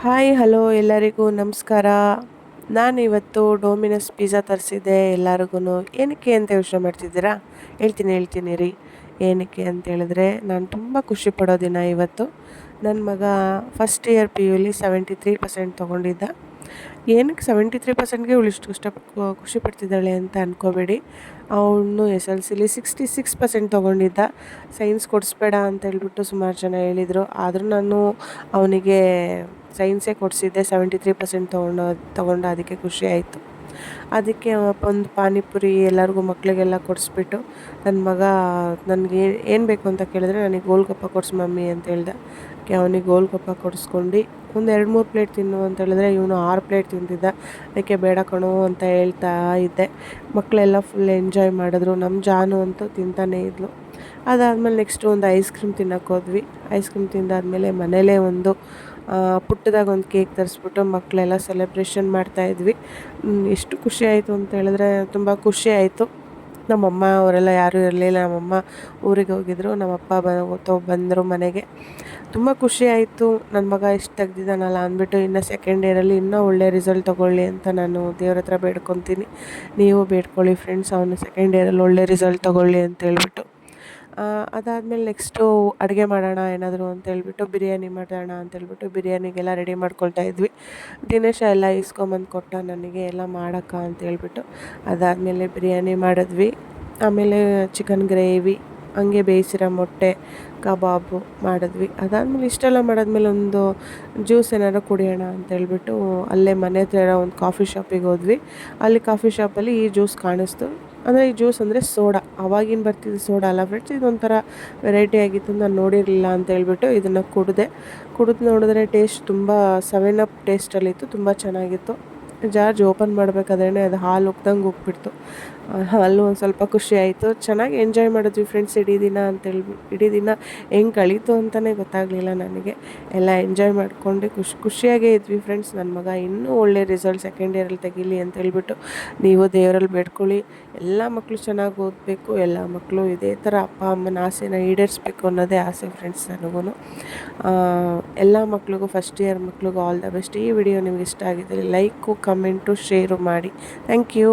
Hi hello ಎಲ್ಲರಿಗೂ ನಮಸ್ಕಾರ. ನಾನಿವತ್ತು ಡೋಮಿನೋಸ್ ಪಿಜ್ಜಾ ತರಿಸಿದ್ದೆ ಎಲ್ಲರಿಗೂ. ಏನಕ್ಕೆ ಅಂತ ಯೋಚನೆ ಮಾಡ್ತಿದ್ದೀರಾ? ಹೇಳ್ತೀನಿ ರೀ. ಏನಕ್ಕೆ ಅಂತ ಹೇಳಿದ್ರೆ ನಾನು ತುಂಬ ಖುಷಿ ಪಡೋ ದಿನ ಇವತ್ತು. ನನ್ನ ಮಗ ಫಸ್ಟ್ ಇಯರ್ ಪಿ ಯುಲಿ 73% ತೊಗೊಂಡಿದ್ದ. ಏನಕ್ಕೆ 73%ಗೆ ಇವಳು ಇಷ್ಟು ಖುಷಿ ಪಡ್ತಿದ್ದಾಳೆ ಅಂತ ಅಂದ್ಕೋಬೇಡಿ. ಅವನು ಎಸ್ ಎಲ್ ಸಿಲಿ 66% ತೊಗೊಂಡಿದ್ದ. ಸೈನ್ಸ್ ಕೊಡಿಸ್ಬೇಡ ಅಂತ ಹೇಳ್ಬಿಟ್ಟು ಸುಮಾರು ಜನ ಹೇಳಿದರು. ಆದರೂ ನಾನು ಅವನಿಗೆ ಸೈನ್ಸೇ ಕೊಡಿಸಿದ್ದೆ. 73% ತೊಗೊಂಡ, ಅದಕ್ಕೆ ಖುಷಿ ಆಯಿತು. ಅದಕ್ಕೆ ಒಂದು ಪಾನಿಪುರಿ ಎಲ್ಲರಿಗೂ ಮಕ್ಕಳಿಗೆಲ್ಲ ಕೊಡಿಸ್ಬಿಟ್ಟು ನನ್ನ ಮಗ ನನಗೆ ಏನು ಬೇಕು ಅಂತ ಕೇಳಿದ್ರೆ ನನಗೆ ಗೋಲ್ಗಪ್ಪ ಕೊಡಿಸು ಮಮ್ಮಿ ಅಂತ ಹೇಳ್ದೆ. ಅವನಿಗೆ ಗೋಲ್ಗಪ್ಪ ಕೊಡಿಸ್ಕೊಂಡು ಒಂದು 2-3 ಪ್ಲೇಟ್ ತಿನ್ನು ಅಂತ ಹೇಳಿದ್ರೆ ಇವನು 6 ಪ್ಲೇಟ್ ತಿಂತಿದ್ದ. ಅದಕ್ಕೆ ಬೇಡ ಕಣೋ ಅಂತ ಹೇಳ್ತಾ ಇದ್ದೆ. ಮಕ್ಕಳೆಲ್ಲ ಫುಲ್ ಎಂಜಾಯ್ ಮಾಡಿದ್ರು. ನಮ್ಮ ಜಾನು ಅಂತೂ ತಿಂತಾನೇ ಇದ್ಲು. ಅದಾದಮೇಲೆ ನೆಕ್ಸ್ಟು ಒಂದು ಐಸ್ ಕ್ರೀಮ್ ತಿನ್ನೋಕೆ ಹೋದ್ವಿ. ಐಸ್ ಕ್ರೀಮ್ ತಿಂದಾದಮೇಲೆ ಮನೇಲೇ ಒಂದು ಪುಟ್ಟದಾಗ ಒಂದು ಕೇಕ್ ತರಿಸ್ಬಿಟ್ಟು ಮಕ್ಕಳೆಲ್ಲ ಸೆಲೆಬ್ರೇಷನ್ ಮಾಡ್ತಾಯಿದ್ವಿ. ಎಷ್ಟು ಖುಷಿ ಆಯಿತು ಅಂತ ಹೇಳಿದ್ರೆ ತುಂಬ ಖುಷಿ ಆಯಿತು. ನಮ್ಮಮ್ಮ ಅವರೆಲ್ಲ ಯಾರೂ ಇರಲಿಲ್ಲ. ನಮ್ಮಮ್ಮ ಊರಿಗೆ ಹೋಗಿದ್ರು. ನಮ್ಮಪ್ಪ ಬಂದರು ಮನೆಗೆ. ತುಂಬ ಖುಷಿ ಆಯಿತು. ನನ್ನ ಮಗ ಇಷ್ಟು ತೆಗ್ದಿದ್ದಾನಲ್ಲ ಅಂದ್ಬಿಟ್ಟು ಇನ್ನು ಸೆಕೆಂಡ್ ಇಯರಲ್ಲಿ ಇನ್ನೂ ಒಳ್ಳೆ ರಿಸಲ್ಟ್ ತೊಗೊಳ್ಳಿ ಅಂತ ನಾನು ದೇವ್ರ ಹತ್ರ ಬೇಡ್ಕೊತೀನಿ. ನೀವು ಬೇಡ್ಕೊಳ್ಳಿ ಫ್ರೆಂಡ್ಸ್, ಅವನು ಸೆಕೆಂಡ್ ಇಯರಲ್ಲಿ ಒಳ್ಳೆ ರಿಸಲ್ಟ್ ತೊಗೊಳ್ಳಿ ಅಂತ ಹೇಳ್ಬಿಟ್ಟು. ಅದಾದಮೇಲೆ ನೆಕ್ಸ್ಟು ಅಡುಗೆ ಮಾಡೋಣ ಏನಾದರೂ ಅಂತೇಳ್ಬಿಟ್ಟು ಬಿರಿಯಾನಿ ಮಾಡೋಣ ಅಂತೇಳ್ಬಿಟ್ಟು ಬಿರಿಯಾನಿಗೆಲ್ಲ ರೆಡಿ ಮಾಡ್ಕೊಳ್ತಾ ಇದ್ವಿ. ದಿನೇಶ ಎಲ್ಲ ಇಸ್ಕೊಂಬಂದು ಕೊಟ್ಟ ನನಗೆ ಎಲ್ಲ ಮಾಡೋಕ್ಕ ಅಂತೇಳ್ಬಿಟ್ಟು. ಅದಾದಮೇಲೆ ಬಿರಿಯಾನಿ ಮಾಡಿದ್ವಿ. ಆಮೇಲೆ ಚಿಕನ್ ಗ್ರೇವಿ, ಹಂಗೆ ಬೇಯಿಸಿರೋ ಮೊಟ್ಟೆ, ಕಬಾಬು ಮಾಡಿದ್ವಿ. ಅದಾದಮೇಲೆ ಇಷ್ಟೆಲ್ಲ ಮಾಡಾದ್ಮೇಲೆ ಒಂದು ಜ್ಯೂಸ್ ಏನಾದ್ರು ಕುಡಿಯೋಣ ಅಂತೇಳ್ಬಿಟ್ಟು ಅಲ್ಲೇ ಮನೆ ಹತ್ರ ಇರೋ ಒಂದು ಕಾಫಿ ಶಾಪಿಗೆ ಹೋದ್ವಿ. ಅಲ್ಲಿ ಕಾಫಿ ಶಾಪಲ್ಲಿ ಈ ಜ್ಯೂಸ್ ಕಾಣಿಸ್ತು. ಅಂದರೆ ಈ ಜ್ಯೂಸ್ ಅಂದರೆ ಸೋಡಾ, ಆವಾಗಿನ ಬರ್ತಿದ್ದು ಸೋಡಾ ಅಲ್ಲ ಫ್ರೆಂಡ್ಸ್, ಇದೊಂಥರ ವೆರೈಟಿ ಆಗಿತ್ತು. ನಾನು ನೋಡಿರಲಿಲ್ಲ ಅಂತ ಹೇಳ್ಬಿಟ್ಟು ಇದನ್ನು ಕುಡಿದು ನೋಡಿದ್ರೆ ಟೇಸ್ಟ್ ತುಂಬ 7up ಟೇಸ್ಟಲ್ಲಿತ್ತು. ತುಂಬ ಚೆನ್ನಾಗಿತ್ತು. ಜಾರ್ಜ್ ಓಪನ್ ಮಾಡಬೇಕಾದ್ರೆ ಅದು ಹಾಲು ಉಕ್ದಂಗೆ ಹೋಗ್ಬಿಡ್ತು. ಅಲ್ಲೂ ಒಂದು ಸ್ವಲ್ಪ ಖುಷಿ ಆಯಿತು. ಚೆನ್ನಾಗಿ ಎಂಜಾಯ್ ಮಾಡಿದ್ವಿ ಫ್ರೆಂಡ್ಸ್ ಇಡೀ ದಿನ ಹೆಂಗೆ ಕಳೀತು ಅಂತಲೇ ಗೊತ್ತಾಗಲಿಲ್ಲ ನನಗೆ. ಎಲ್ಲ ಎಂಜಾಯ್ ಮಾಡಿಕೊಂಡು ಖುಷಿಯಾಗೇ ಇದ್ವಿ ಫ್ರೆಂಡ್ಸ್. ನನ್ನ ಮಗ ಇನ್ನೂ ಒಳ್ಳೆ ರಿಸಲ್ಟ್ ಸೆಕೆಂಡ್ ಇಯರಲ್ಲಿ ತೆಗೀಲಿ ಅಂತ ಹೇಳ್ಬಿಟ್ಟು ನೀವು ದೇವರಲ್ಲಿ ಬೇಡ್ಕೊಳ್ಳಿ. ಎಲ್ಲ ಮಕ್ಕಳು ಚೆನ್ನಾಗಿ ಓದಬೇಕು. ಎಲ್ಲ ಮಕ್ಕಳು ಇದೇ ಥರ ಅಪ್ಪ ಅಮ್ಮನ ಆಸೆನ ಈಡೇರಿಸ್ಬೇಕು ಅನ್ನೋದೇ ಆಸೆ ಫ್ರೆಂಡ್ಸ್ ನನಗೂ. ಎಲ್ಲ ಮಕ್ಳಿಗೂ, ಫಸ್ಟ್ ಇಯರ್ ಮಕ್ಳಿಗೂ ಆಲ್ ದ ಬೆಸ್ಟ್. ಈ ವಿಡಿಯೋ ನಿಮ್ಗೆ ಇಷ್ಟ ಆಗಿದ್ದರೆ ಲೈಕು, ಕಮೆಂಟು, ಶೇರು ಮಾಡಿ. Thank you.